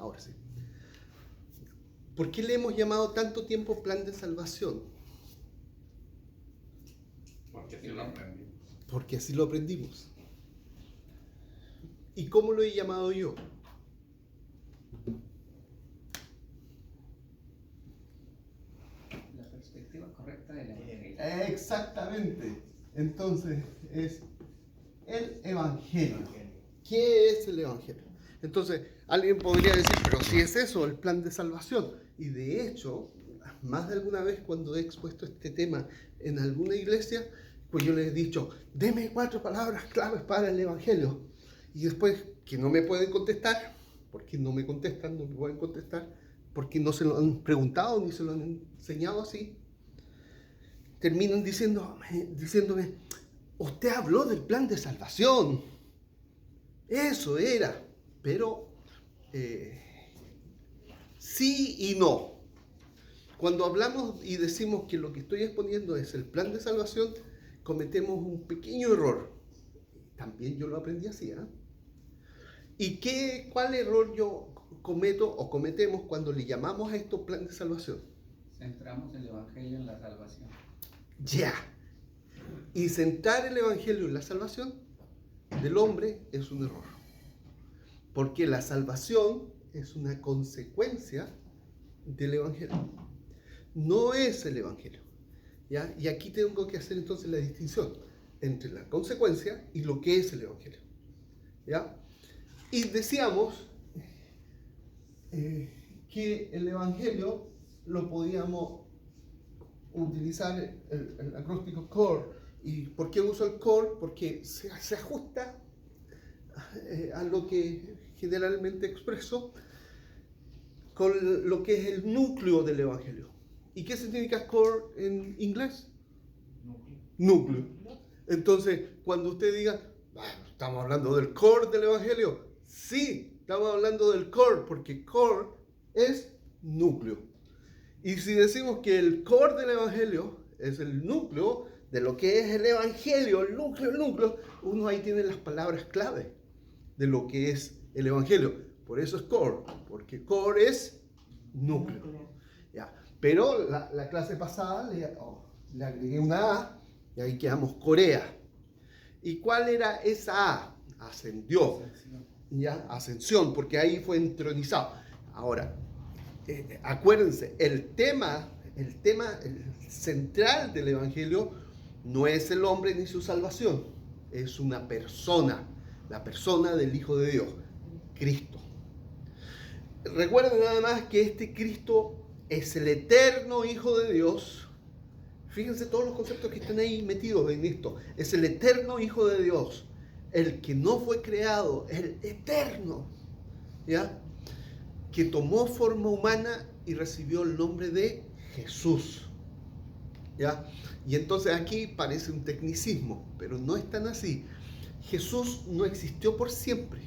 ahora sí. ¿Por qué le hemos llamado tanto tiempo plan de salvación? Porque así lo aprendimos. Porque así lo aprendimos. ¿Y cómo lo he llamado yo? La perspectiva correcta del Evangelio. Exactamente. Entonces, es el Evangelio. ¿Qué es el Evangelio? Entonces, alguien podría decir, pero si es eso, el plan de salvación. Y de hecho, más de alguna vez cuando he expuesto este tema en alguna iglesia, pues yo les he dicho, deme 4 palabras claves para el Evangelio. Y después, que no me pueden contestar, porque no me contestan, no me pueden contestar, porque no se lo han preguntado ni se lo han enseñado así, terminan diciéndome, usted habló del plan de salvación. Eso era, pero sí y no. Cuando hablamos y decimos que lo que estoy exponiendo es el plan de salvación, cometemos un pequeño error. También yo lo aprendí así, ¿eh? ¿Y cuál error yo cometo o cometemos cuando le llamamos a esto plan de salvación? Centramos el Evangelio en la salvación. Ya. Y centrar el Evangelio en la salvación del hombre es un error. Porque la salvación es una consecuencia del Evangelio. No es el Evangelio. ¿Ya? Y aquí tengo que hacer entonces la distinción entre la consecuencia y lo que es el Evangelio. ¿Ya? Y decíamos que el Evangelio lo podíamos utilizar el acróstico CORE. ¿Y por qué uso el CORE? Porque se ajusta a lo que generalmente expreso con lo que es el núcleo del Evangelio. ¿Y qué significa core en inglés? Núcleo. Entonces, cuando usted diga, ¿estamos hablando del core del Evangelio? Sí, estamos hablando del core, porque core es núcleo. Y si decimos que el core del Evangelio es el núcleo de lo que es el Evangelio, el núcleo, uno ahí tiene las palabras clave de lo que es el Evangelio. Por eso es core, porque core es núcleo. Ya. Pero la clase pasada le agregué una A y ahí quedamos Corea. ¿Y cuál era esa A? Ascendió. Ya, ascensión, porque ahí fue entronizado. Ahora, acuérdense, el tema central del Evangelio no es el hombre ni su salvación, es una persona, la persona del Hijo de Dios, Cristo. Recuerden nada más que este Cristo es el eterno Hijo de Dios. Fíjense todos los conceptos que están ahí metidos en esto. Es el eterno Hijo de Dios, el que no fue creado, el eterno, ¿ya? Que tomó forma humana y recibió el nombre de Jesús, ¿ya? Y entonces aquí parece un tecnicismo, pero no es tan así. Jesús no existió por siempre.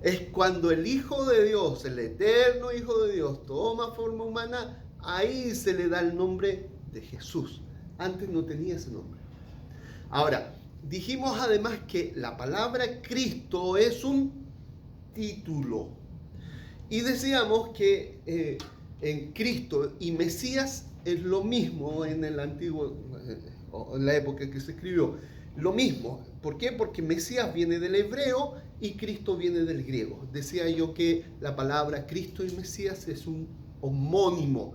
Es cuando el Hijo de Dios, el eterno Hijo de Dios, toma forma humana, ahí se le da el nombre de Jesús. Antes no tenía ese nombre. Ahora, dijimos además que la palabra Cristo es un título. Y decíamos que en Cristo y Mesías es lo mismo en el antiguo, en la época que se escribió. Lo mismo. ¿Por qué? Porque Mesías viene del hebreo y Cristo viene del griego. Decía yo que la palabra Cristo y Mesías es un homónimo.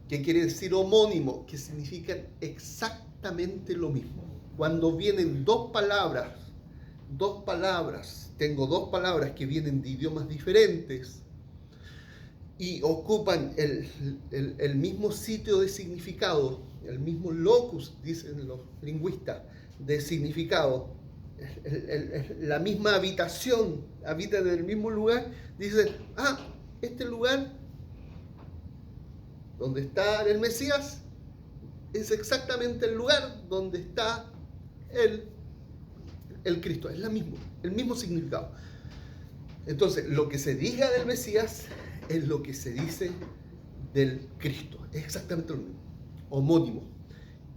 ¿Qué quiere decir homónimo? Que significan exactamente lo mismo. Cuando vienen dos palabras, tengo dos palabras que vienen de idiomas diferentes y ocupan el mismo sitio de significado, el mismo locus, dicen los lingüistas, de significado, la misma habitación, habitan en el mismo lugar, dicen, este lugar donde está el Mesías es exactamente el lugar donde está el Cristo, es el mismo significado. Entonces, lo que se diga del Mesías es lo que se dice del Cristo, es exactamente lo mismo, homónimo.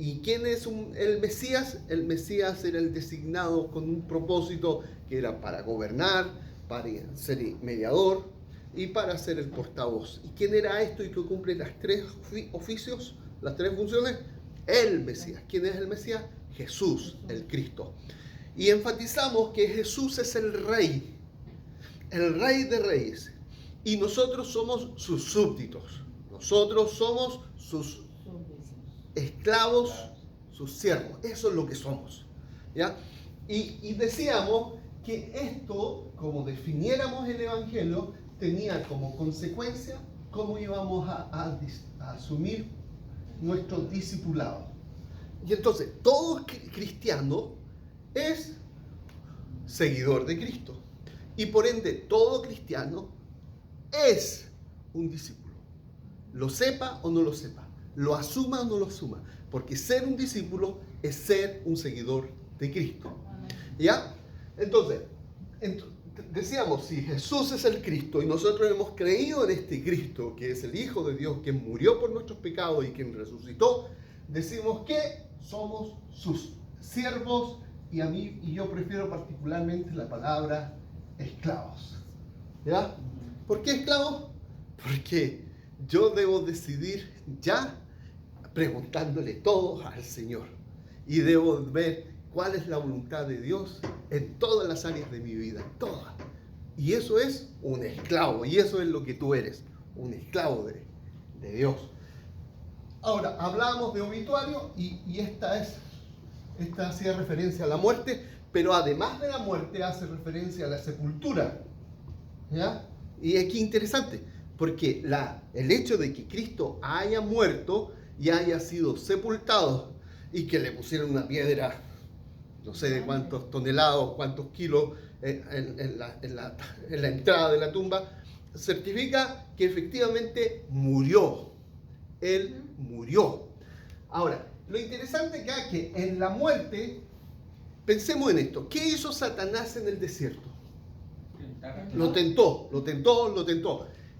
¿Y quién es el Mesías? El Mesías era el designado con un propósito que era para gobernar, para ser mediador, y para ser el portavoz. ¿Y quién era esto y que cumple las tres oficios, las tres funciones? El Mesías. ¿Quién es el Mesías? Jesús, el Cristo. Y enfatizamos que Jesús es el Rey de Reyes. Y nosotros somos sus súbditos. Nosotros somos sus esclavos, sus siervos. Eso es lo que somos. ¿Ya? Y decíamos que esto, como definiéramos el Evangelio, tenía como consecuencia cómo íbamos a asumir nuestro discipulado. Y entonces, todo cristiano es seguidor de Cristo. Y por ende, todo cristiano es un discípulo. Lo sepa o no lo sepa. Lo asuma o no lo asuma. Porque ser un discípulo es ser un seguidor de Cristo. ¿Ya? Entonces, decíamos, si Jesús es el Cristo y nosotros hemos creído en este Cristo, que es el Hijo de Dios, quien murió por nuestros pecados y quien resucitó, decimos que somos sus siervos y yo prefiero particularmente la palabra esclavos. ¿Ya? ¿Por qué esclavos? Porque yo debo decidir ya preguntándole todo al Señor y debo ver cuál es la voluntad de Dios en todas las áreas de mi vida, en todas. Y eso es un esclavo, y eso es lo que tú eres, un esclavo de Dios. Ahora, hablábamos de obituario y esta hacía referencia a la muerte, pero además de la muerte hace referencia a la sepultura. ¿Ya? Y aquí interesante, porque el hecho de que Cristo haya muerto y haya sido sepultado y que le pusieron una piedra, no sé de cuántos toneladas, cuántos kilos en la entrada de la tumba, certifica que efectivamente murió. Él murió. Ahora, lo interesante acá es que en la muerte, pensemos en esto, ¿qué hizo Satanás en el desierto? Lo tentó.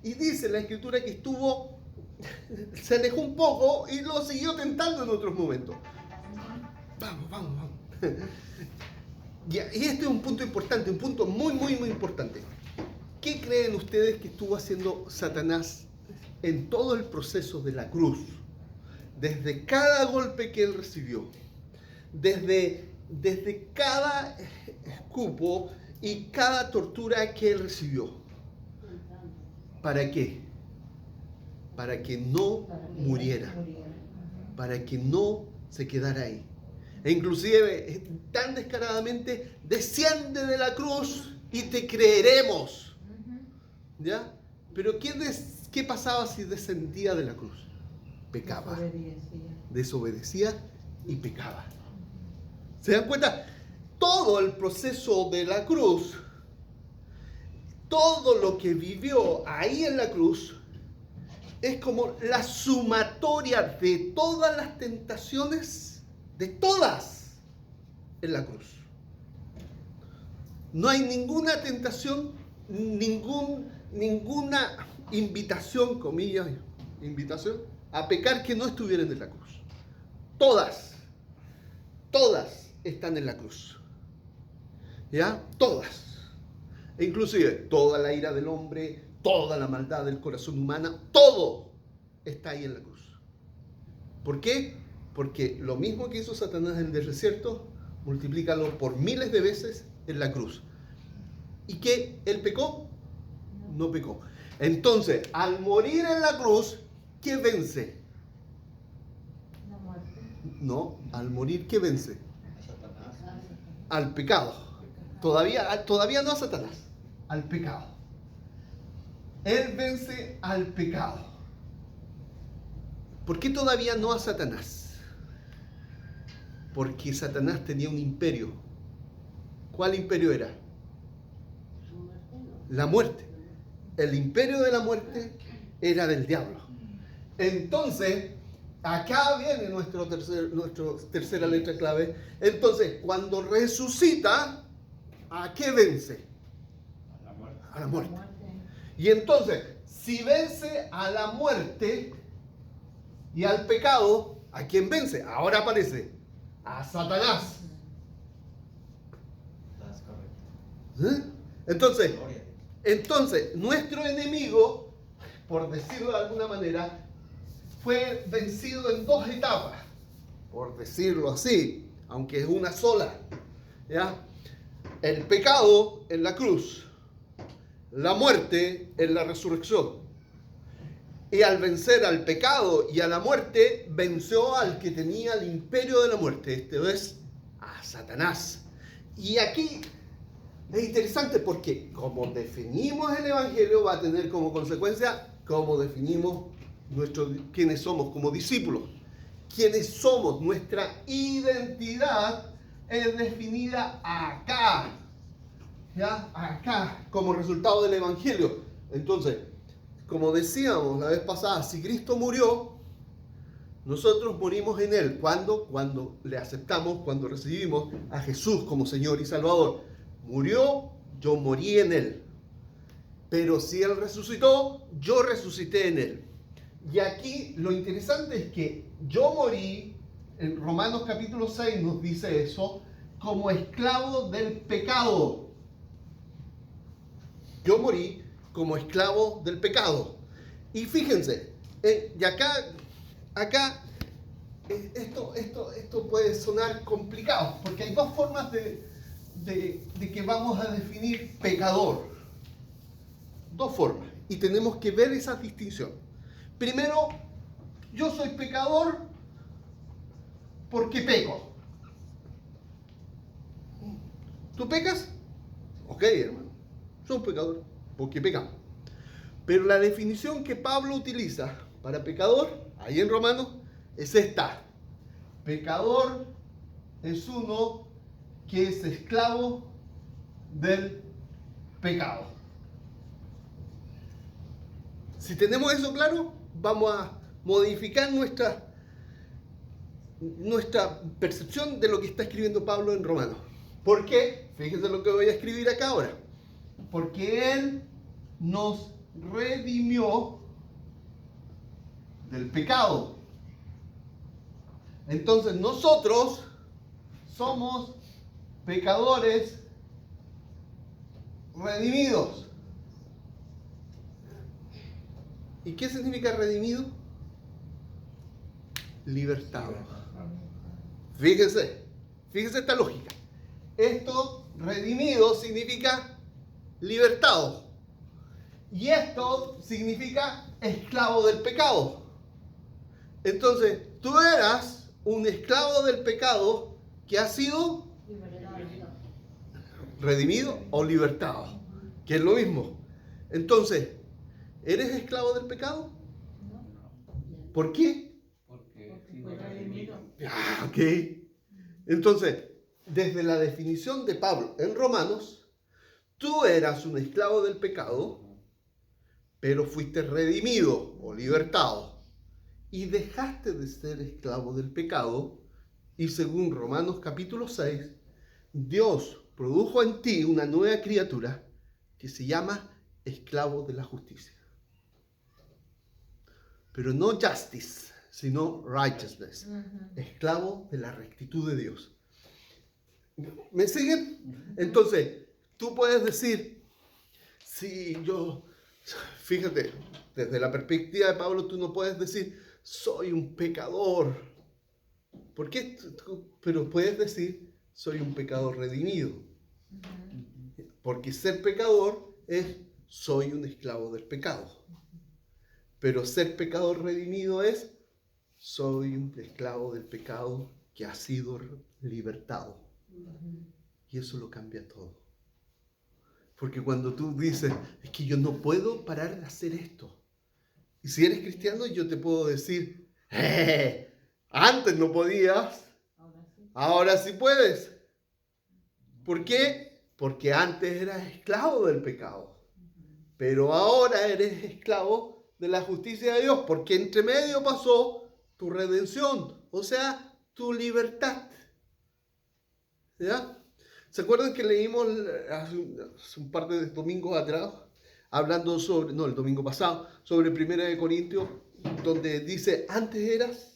Y dice la Escritura que se alejó un poco y lo siguió tentando en otros momentos. Vamos. Y este es un punto importante, un punto muy importante. ¿Qué creen ustedes que estuvo haciendo Satanás en todo el proceso de la cruz? Desde cada golpe que él recibió, desde cada escupo y cada tortura que él recibió. ¿Para qué? Para que no muriera, para que no se quedara ahí. E inclusive, tan descaradamente, desciende de la cruz y te creeremos. ¿Ya? Pero ¿qué pasaba si descendía de la cruz? Pecaba. Desobedecía y pecaba. ¿Se dan cuenta? Todo el proceso de la cruz, todo lo que vivió ahí en la cruz, es como la sumatoria de todas las tentaciones, de todas, en la cruz. No hay ninguna tentación, ninguna invitación, comillas, invitación, a pecar que no estuvieran en la cruz. Todas están en la cruz. ¿Ya? Todas. E inclusive toda la ira del hombre, toda la maldad del corazón humano, todo está ahí en la cruz. ¿Por qué? Porque lo mismo que hizo Satanás en el desierto, multiplícalo por miles de veces en la cruz. ¿Y qué? ¿Él pecó? No pecó. Entonces, al morir en la cruz, ¿qué vence? La muerte. No, al morir, ¿qué vence? Al pecado. Todavía no a Satanás, al pecado. Él vence al pecado. ¿Por qué todavía no a Satanás? Porque Satanás tenía un imperio. ¿Cuál imperio era? La muerte. El imperio de la muerte era del diablo. Entonces, acá viene nuestra tercera letra clave. Entonces, cuando resucita, ¿a qué vence? A la muerte. Y entonces, si vence a la muerte y al pecado, ¿a quién vence? Ahora aparece a Satanás. ¿Eh? Entonces, Entonces, nuestro enemigo, por decirlo de alguna manera, fue vencido en dos etapas, por decirlo así, aunque es una sola. ¿Ya? El pecado en la cruz, la muerte en la resurrección. Y al vencer al pecado y a la muerte, venció al que tenía el imperio de la muerte, este es a Satanás. Y aquí es interesante porque como definimos el Evangelio, va a tener como consecuencia cómo definimos quiénes somos como discípulos. Quiénes somos, nuestra identidad es definida acá, ¿ya? Acá, como resultado del Evangelio. Entonces, como decíamos la vez pasada, si Cristo murió, nosotros morimos en Él. ¿Cuándo? Cuando le aceptamos, cuando recibimos a Jesús como Señor y Salvador. Murió, yo morí en Él. Pero si Él resucitó, yo resucité en Él. Y aquí lo interesante es que yo morí, en Romanos capítulo 6 nos dice eso, como esclavo del pecado. Yo morí como esclavo del pecado. Y fíjense, y acá esto puede sonar complicado, porque hay dos formas de que vamos a definir pecador. Dos formas, y tenemos que ver esa distinción. Primero, yo soy pecador porque peco. ¿Tú pecas? Ok, hermano, soy un pecador porque pecamos. Pero la definición que Pablo utiliza para pecador, ahí en Romanos, es esta. Pecador es uno que es esclavo del pecado. Si tenemos eso claro, vamos a modificar nuestra percepción de lo que está escribiendo Pablo en Romanos. ¿Por qué? Fíjense lo que voy a escribir acá ahora. Porque Él nos redimió del pecado. Entonces nosotros somos pecadores redimidos. ¿Y qué significa redimido? Libertado. Fíjense esta lógica. Esto, redimido, significa libertado. Y esto significa esclavo del pecado. Entonces, tú eras un esclavo del pecado que ha sido redimido o libertado, que es lo mismo. Entonces, ¿eres esclavo del pecado? ¿Por qué? Porque he sido redimido. Ok. Entonces, desde la definición de Pablo en Romanos, tú eras un esclavo del pecado, pero fuiste redimido o libertado. Y dejaste de ser esclavo del pecado. Y según Romanos capítulo 6, Dios produjo en ti una nueva criatura que se llama esclavo de la justicia. Pero no justice, sino righteousness. Esclavo de la rectitud de Dios. ¿Me siguen? Entonces, tú puedes decir, si yo, fíjate, desde la perspectiva de Pablo, tú no puedes decir, soy un pecador. ¿Por qué? Pero puedes decir, soy un pecador redimido. Porque ser pecador es, soy un esclavo del pecado. Pero ser pecador redimido es, soy un esclavo del pecado que ha sido libertado. Y eso lo cambia todo. Porque cuando tú dices, es que yo no puedo parar de hacer esto. Y si eres cristiano, yo te puedo decir, antes no podías, ahora sí puedes. ¿Por qué? Porque antes eras esclavo del pecado. Pero ahora eres esclavo de la justicia de Dios, porque entre medio pasó tu redención, o sea, tu libertad. ¿Ya? ¿Se acuerdan que leímos hace un par de domingos atrás, hablando sobre, no, el domingo pasado, sobre 1 Corintios, donde dice, antes eras,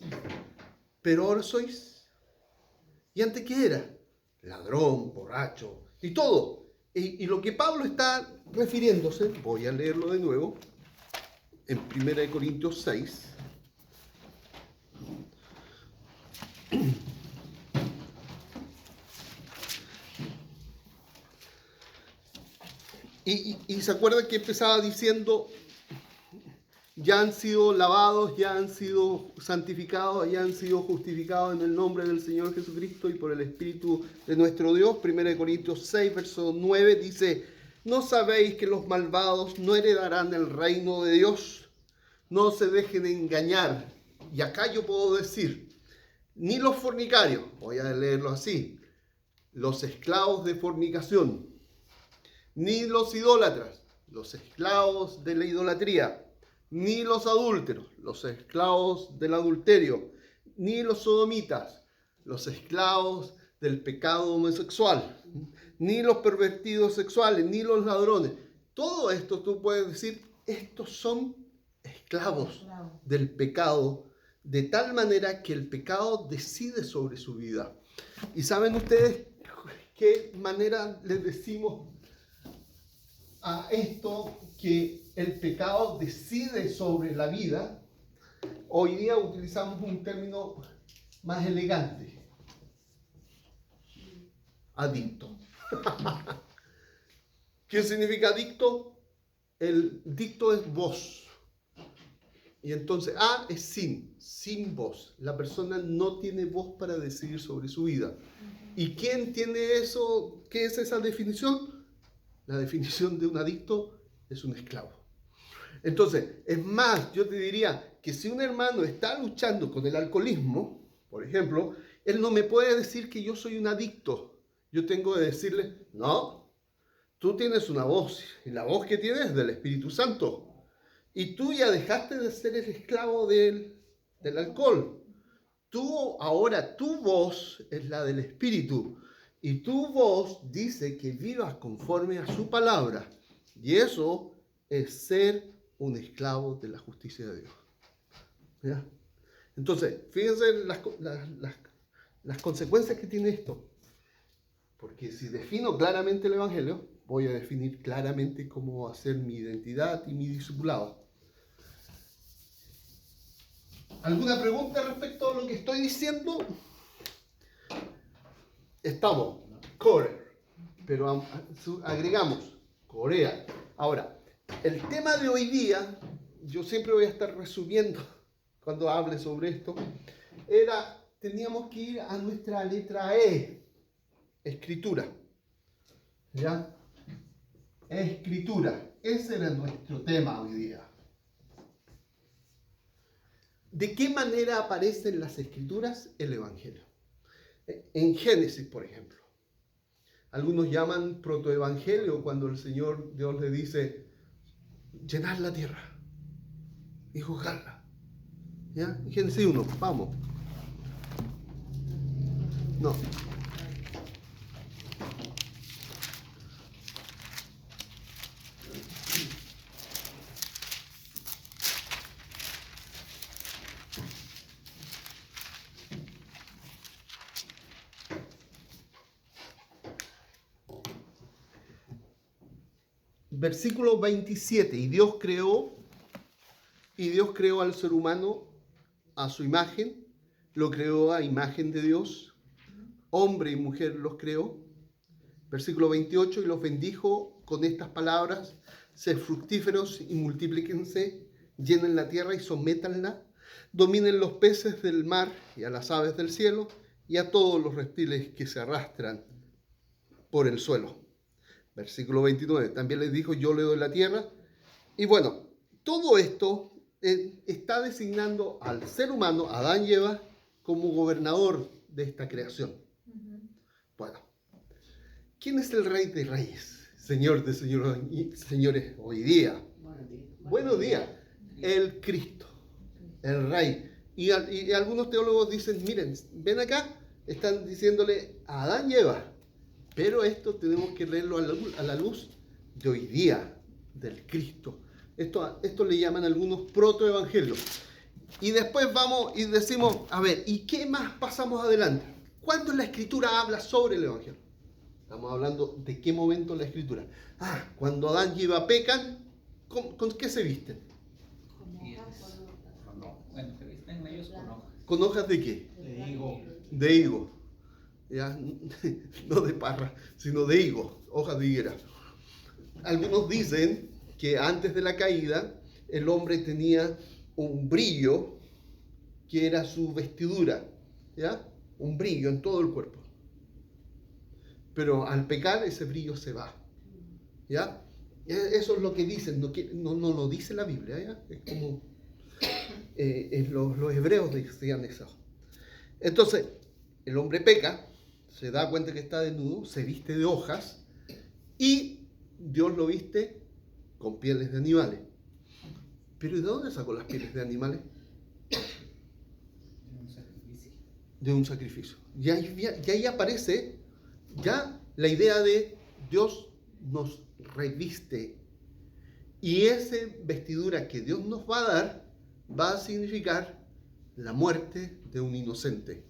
pero ahora sois? ¿Y antes qué era? Ladrón, borracho, y todo. Y lo que Pablo está refiriéndose, voy a leerlo de nuevo, en 1 Corintios 6. Y se acuerdan que empezaba diciendo, ya han sido lavados, ya han sido santificados, ya han sido justificados en el nombre del Señor Jesucristo y por el Espíritu de nuestro Dios. 1 Corintios 6, verso 9 dice, ¿no sabéis que los malvados no heredarán el reino de Dios? No se dejen engañar. Y acá yo puedo decir, ni los fornicarios, voy a leerlo así, los esclavos de fornicación, ni los idólatras, los esclavos de la idolatría, ni los adúlteros, los esclavos del adulterio, ni los sodomitas, los esclavos del pecado homosexual, ni los pervertidos sexuales, ni los ladrones. Todo esto tú puedes decir, estos son esclavos del pecado, de tal manera que el pecado decide sobre su vida. ¿Y saben ustedes qué manera les decimos a esto que el pecado decide sobre la vida? Hoy día utilizamos un término más elegante. Adicto. ¿Qué significa adicto? El dicto es voz. Y entonces, es sin voz. La persona no tiene voz para decidir sobre su vida. ¿Y quién tiene eso? ¿Qué es esa definición? La definición de un adicto es un esclavo. Entonces, es más, yo te diría que si un hermano está luchando con el alcoholismo, por ejemplo, él no me puede decir que yo soy un adicto. Yo tengo que decirle, no, tú tienes una voz, y la voz que tienes es del Espíritu Santo. Y tú ya dejaste de ser el esclavo del alcohol. Ahora tu voz es la del Espíritu. Y tu voz dice que vivas conforme a su palabra. Y eso es ser un esclavo de la justicia de Dios. ¿Ya? Entonces, fíjense las consecuencias que tiene esto. Porque si defino claramente el Evangelio, voy a definir claramente cómo va a ser mi identidad y mi discipulado. ¿Alguna pregunta respecto a lo que estoy diciendo? Estamos, Core, pero agregamos Corea. Ahora, el tema de hoy día, yo siempre voy a estar resumiendo cuando hable sobre esto, teníamos que ir a nuestra letra E, escritura. ¿Ya? Escritura, ese era nuestro tema hoy día. ¿De qué manera aparece en las escrituras el Evangelio? En Génesis, por ejemplo. Algunos llaman protoevangelio cuando el Señor Dios le dice, llenad la tierra y juzgadla. ¿Ya? Génesis 1, vamos. No. Versículo 27, y Dios creó al ser humano a su imagen, lo creó a imagen de Dios, hombre y mujer los creó. Versículo 28, y los bendijo con estas palabras, sed fructíferos y multiplíquense, llenen la tierra y sométanla, dominen los peces del mar y a las aves del cielo y a todos los reptiles que se arrastran por el suelo. Versículo 29, también les dijo, yo le doy la tierra. Y bueno, todo esto está designando al ser humano, Adán y Eva, como gobernador de esta creación. Bueno, ¿quién es el Rey de Reyes? Señor de señores hoy día. Buenos días. El Cristo, el Rey. Y algunos teólogos dicen, miren, ven acá, están diciéndole a Adán y Eva. Pero esto tenemos que leerlo a la luz de hoy día, del Cristo. Esto le llaman algunos protoevangelios. Y después vamos y decimos, a ver, ¿y qué más pasamos adelante? ¿Cuándo la Escritura habla sobre el Evangelio? Estamos hablando de qué momento en la Escritura. Cuando Adán y Eva pecan, ¿con qué se visten? Y es- No. Bueno, se visten ellos con hojas. ¿Con hojas de qué? De higo. De higo. ¿Ya? No de parra, sino de higo, hojas de higuera. Algunos dicen que antes de la caída el hombre tenía un brillo que era su vestidura, ¿ya? Un brillo en todo el cuerpo. Pero al pecar ese brillo se va, ¿ya? Eso es lo que dicen, no lo dice la Biblia, ¿ya? Es como los hebreos decían eso. Entonces, el hombre peca, se da cuenta que está desnudo, se viste de hojas y Dios lo viste con pieles de animales. ¿Pero de dónde sacó las pieles de animales? De un sacrificio. De un sacrificio. Y ahí aparece ya la idea de Dios nos reviste. Y esa vestidura que Dios nos va a dar va a significar la muerte de un inocente.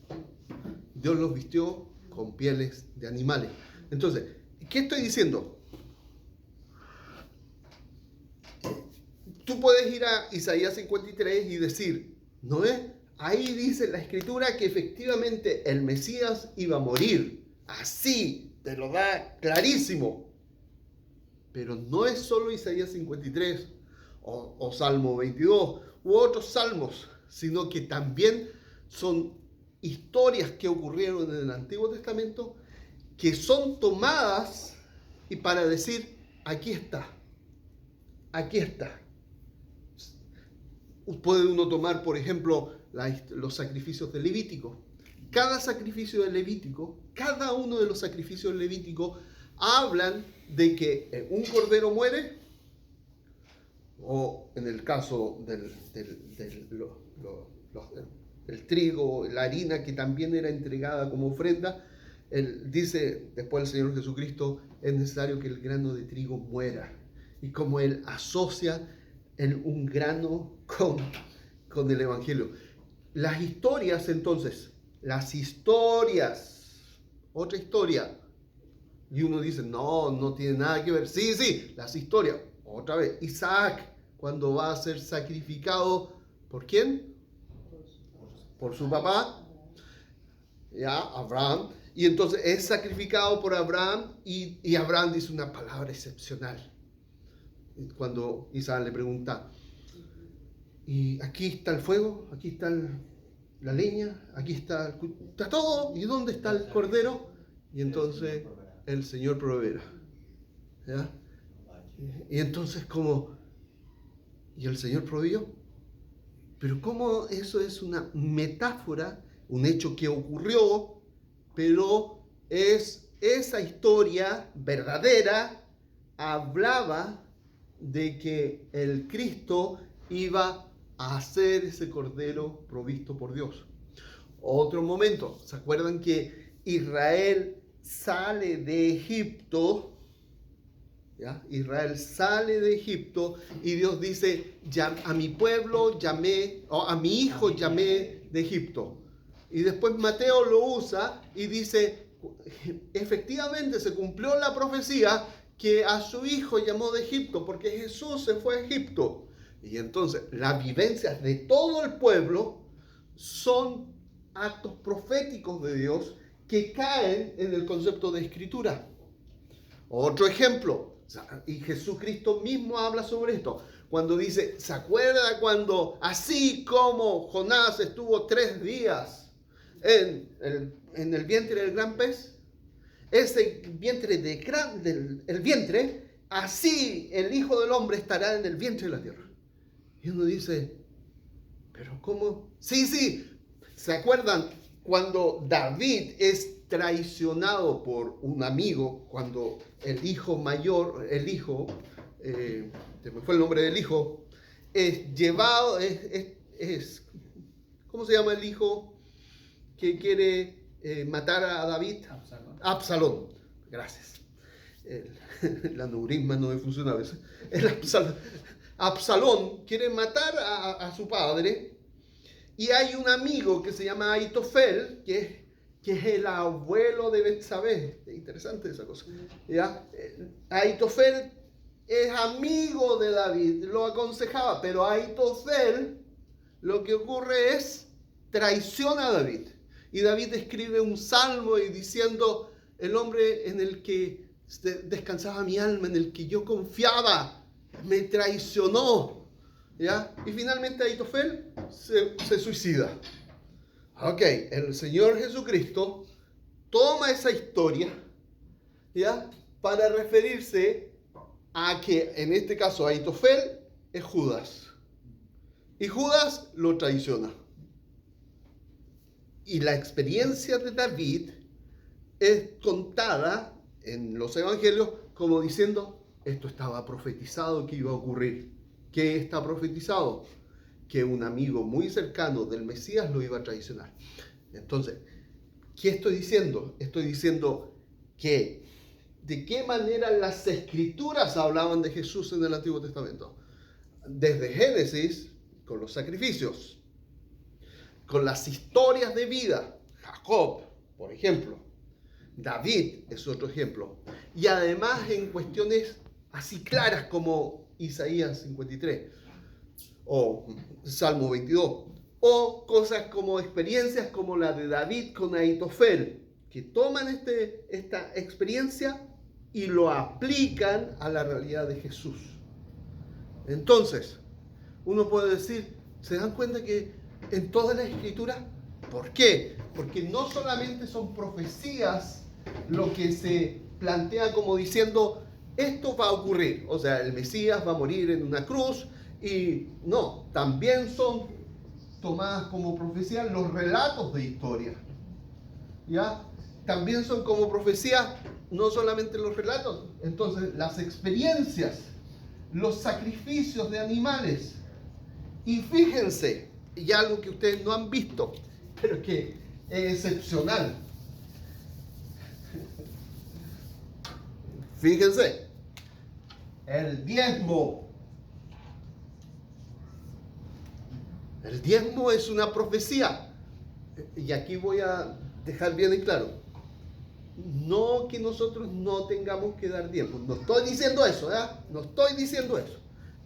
Dios los vistió con pieles de animales. Entonces, ¿qué estoy diciendo? Tú puedes ir a Isaías 53 y decir, ¿no es? Ahí dice la Escritura que efectivamente el Mesías iba a morir. Así, te lo da clarísimo. Pero no es solo Isaías 53 o Salmo 22 u otros salmos, sino que también son historias que ocurrieron en el Antiguo Testamento que son tomadas y para decir, aquí está. Puede uno tomar, por ejemplo, los sacrificios de Levítico. Cada sacrificio de Levítico, cada uno de los sacrificios levíticos hablan de que un cordero muere, o en el caso del trigo, la harina que también era entregada como ofrenda, dice después el Señor Jesucristo, es necesario que el grano de trigo muera. Y como Él asocia un grano con el Evangelio. Las historias, entonces, otra historia. Y uno dice, no tiene nada que ver. Sí, las historias. Otra vez, Isaac, cuando va a ser sacrificado, ¿por quién? Por su papá, ya, Abraham. Y entonces es sacrificado por Abraham y Abraham dice una palabra excepcional. Cuando Isaac le pregunta, y aquí está el fuego, aquí está la leña, aquí está todo, ¿y dónde está el cordero? Y entonces el Señor proveerá. ¿Ya? Y entonces ¿y el Señor proveyó? Pero ¿cómo eso es una metáfora, un hecho que ocurrió, pero es esa historia verdadera, hablaba de que el Cristo iba a ser ese cordero provisto por Dios. Otro momento, ¿se acuerdan que Israel sale de Egipto? ¿Ya? Israel sale de Egipto y Dios dice, a mi pueblo llamé, o a mi hijo llamé de Egipto. Y después Mateo lo usa y dice, efectivamente se cumplió la profecía que a su hijo llamó de Egipto, porque Jesús se fue a Egipto. Y entonces las vivencias de todo el pueblo son actos proféticos de Dios que caen en el concepto de escritura. Otro ejemplo, y Jesucristo mismo habla sobre esto, cuando dice, ¿se acuerda cuando así como Jonás estuvo 3 días en el vientre del gran pez? Ese vientre el vientre, así el Hijo del Hombre estará en el vientre de la tierra. Y uno dice, ¿pero cómo? Sí, ¿se acuerdan cuando David es traicionado por un amigo? Cuando el hijo mayor, se me fue el nombre del hijo, es llevado, ¿cómo se llama el hijo que quiere matar a David? Absalón. Gracias. El aneurisma no me funciona a veces. Absalón quiere matar a su padre y hay un amigo que se llama Aitofel, que que es el abuelo de Betsabé. Interesante esa cosa. ¿Ya? Ahitofel es amigo de David, lo aconsejaba, pero Ahitofel lo que ocurre es traiciona a David. Y David escribe un salmo y diciendo, el hombre en el que descansaba mi alma, en el que yo confiaba, me traicionó. ¿Ya? Y finalmente Ahitofel se suicida. Ok, el Señor Jesucristo toma esa historia, ¿ya? Para referirse a que en este caso Ahitofel es Judas. Y Judas lo traiciona. Y la experiencia de David es contada en los evangelios como diciendo, esto estaba profetizado que iba a ocurrir. ¿Qué está profetizado? Que un amigo muy cercano del Mesías lo iba a traicionar. Entonces, ¿qué estoy diciendo? Estoy diciendo que de qué manera las escrituras hablaban de Jesús en el Antiguo Testamento. Desde Génesis, con los sacrificios, con las historias de vida. Jacob, por ejemplo. David es otro ejemplo. Y además en cuestiones así claras como Isaías 53 o Salmo 22, o cosas como experiencias como la de David con Ahitofel, que toman esta experiencia y lo aplican a la realidad de Jesús. Entonces, uno puede decir, ¿se dan cuenta que en todas las escrituras? ¿Por qué? Porque no solamente son profecías lo que se plantea como diciendo, esto va a ocurrir, o sea, el Mesías va a morir en una cruz, y no, también son tomadas como profecía los relatos de historia. ¿Ya? También son como profecía no solamente los relatos, entonces las experiencias, los sacrificios de animales. Y fíjense, y algo que ustedes no han visto, pero que es excepcional. Fíjense, el diezmo. El diezmo es una profecía. Y aquí voy a dejar bien en claro. No que nosotros no tengamos que dar diezmo. No estoy diciendo eso, ¿verdad? No estoy diciendo eso.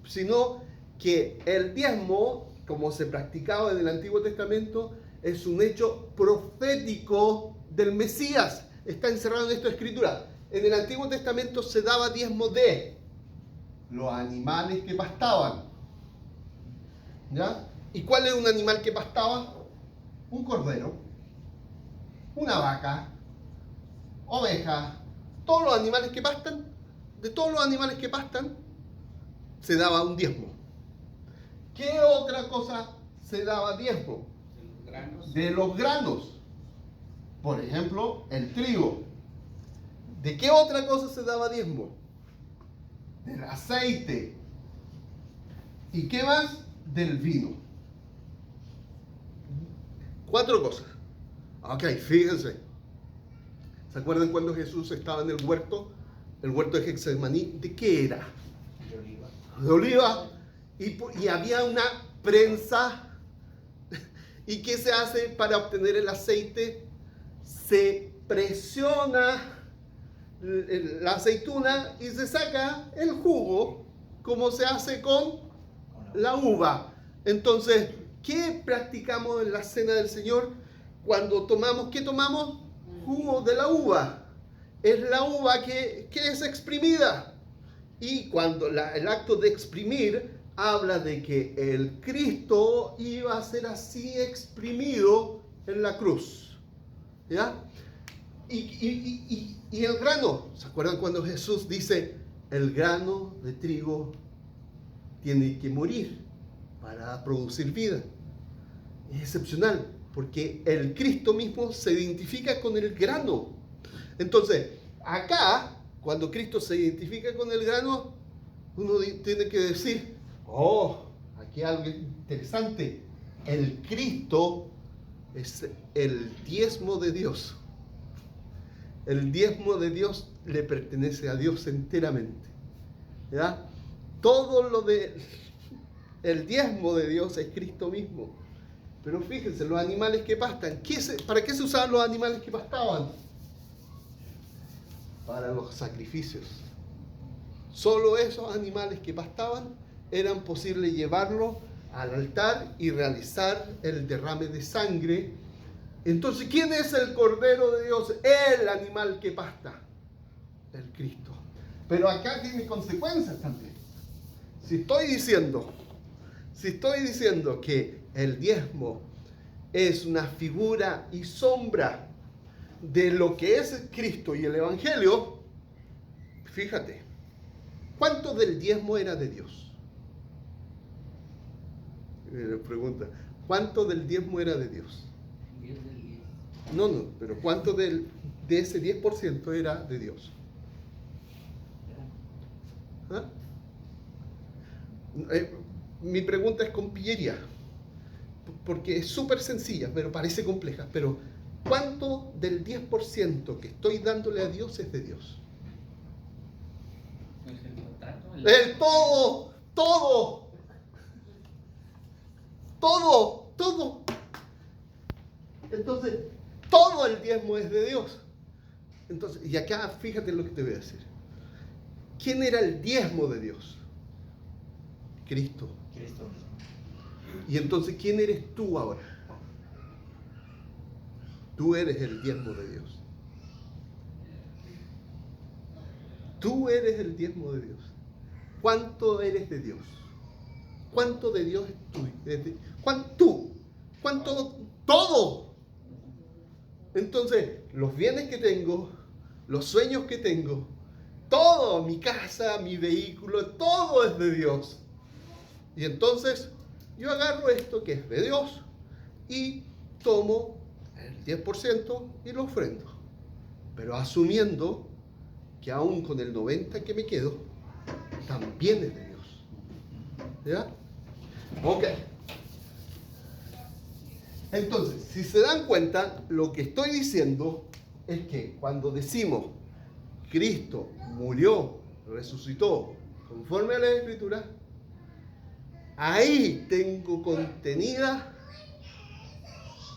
Sino que el diezmo, como se practicaba en el Antiguo Testamento, es un hecho profético del Mesías. Está encerrado en esta escritura. En el Antiguo Testamento se daba diezmo de los animales que pastaban. ¿Ya? ¿Y cuál es un animal que pastaba? Un cordero, una vaca, oveja, todos los animales que pastan, de todos los animales que pastan, se daba un diezmo. ¿Qué otra cosa se daba diezmo? De los granos. Por ejemplo, el trigo. ¿De qué otra cosa se daba diezmo? Del aceite. ¿Y qué más? Del vino. 4 cosas. Ok, fíjense. ¿Se acuerdan cuando Jesús estaba en el huerto? El huerto de Getsemaní. ¿De qué era? De oliva. De oliva. Y había una prensa. ¿Y qué se hace para obtener el aceite? Se presiona la aceituna y se saca el jugo, como se hace con la uva. Entonces, ¿qué practicamos en la cena del Señor? Cuando tomamos, ¿qué tomamos? Jugo de la uva. Es la uva que es exprimida. Y cuando el acto de exprimir habla de que el Cristo iba a ser así exprimido en la cruz. ¿Ya? Y el grano, ¿se acuerdan cuando Jesús dice, el grano de trigo tiene que morir para producir vida? Es excepcional, porque el Cristo mismo se identifica con el grano. Entonces, acá, cuando Cristo se identifica con el grano, uno tiene que decir, oh, aquí hay algo interesante. El Cristo es el diezmo de Dios. El diezmo de Dios le pertenece a Dios enteramente. ¿Ya? Todo lo de el diezmo de Dios es Cristo mismo. Pero fíjense, los animales que pastan, ¿para qué se usaban los animales que pastaban? Para los sacrificios. Solo esos animales que pastaban eran posible llevarlos al altar y realizar el derrame de sangre. Entonces, ¿quién es el Cordero de Dios? El animal que pasta, el Cristo. Pero acá tiene consecuencias también. Si estoy diciendo que el diezmo es una figura y sombra de lo que es Cristo y el Evangelio, fíjate, ¿cuánto del diezmo era de Dios? Me pregunta, ¿cuánto del diezmo era de Dios? 10 del 10. No, pero ¿cuánto de ese 10% era de Dios? ¿Ah? Mi pregunta es con pillería, porque es súper sencilla, pero parece compleja. Pero ¿cuánto del 10% que estoy dándole a Dios es de Dios? Pues el contrato, El todo. Entonces, todo el diezmo es de Dios. Entonces, y acá fíjate lo que te voy a decir. ¿Quién era el diezmo de Dios? Cristo. Cristo. Y entonces, ¿quién eres tú ahora? Tú eres el diezmo de Dios. Tú eres el diezmo de Dios. ¿Cuánto eres de Dios? ¿Cuánto de Dios es tuyo? ¿Cuánto? ¿Cuánto? Todo. Entonces, los bienes que tengo, los sueños que tengo, todo, mi casa, mi vehículo, todo es de Dios. Y entonces, yo agarro esto que es de Dios y tomo el 10% y lo ofrendo. Pero asumiendo que aún con el 90% que me quedo, también es de Dios. ¿Ya? Ok. Entonces, si se dan cuenta, lo que estoy diciendo es que cuando decimos Cristo murió, resucitó, conforme a la Escritura, ahí tengo contenidas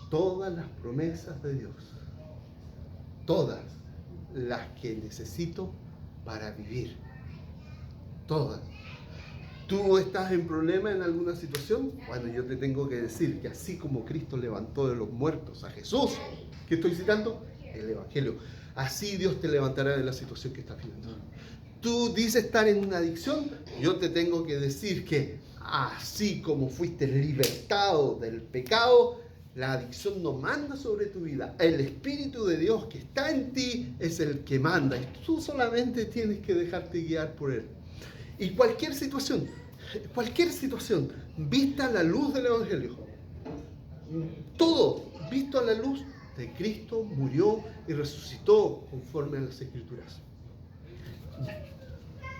todas las promesas de Dios. Todas las que necesito para vivir. Todas. ¿Tú estás en problema en alguna situación? Bueno, yo te tengo que decir que así como Cristo levantó de los muertos a Jesús, ¿qué estoy citando? El Evangelio. Así Dios te levantará de la situación que estás viviendo. Tú dices estar en una adicción, yo te tengo que decir que así como fuiste libertado del pecado, la adicción no manda sobre tu vida. El Espíritu de Dios que está en ti es el que manda. Y tú solamente tienes que dejarte guiar por Él. Y cualquier situación, vista a la luz del Evangelio, todo visto a la luz de Cristo, murió y resucitó conforme a las Escrituras.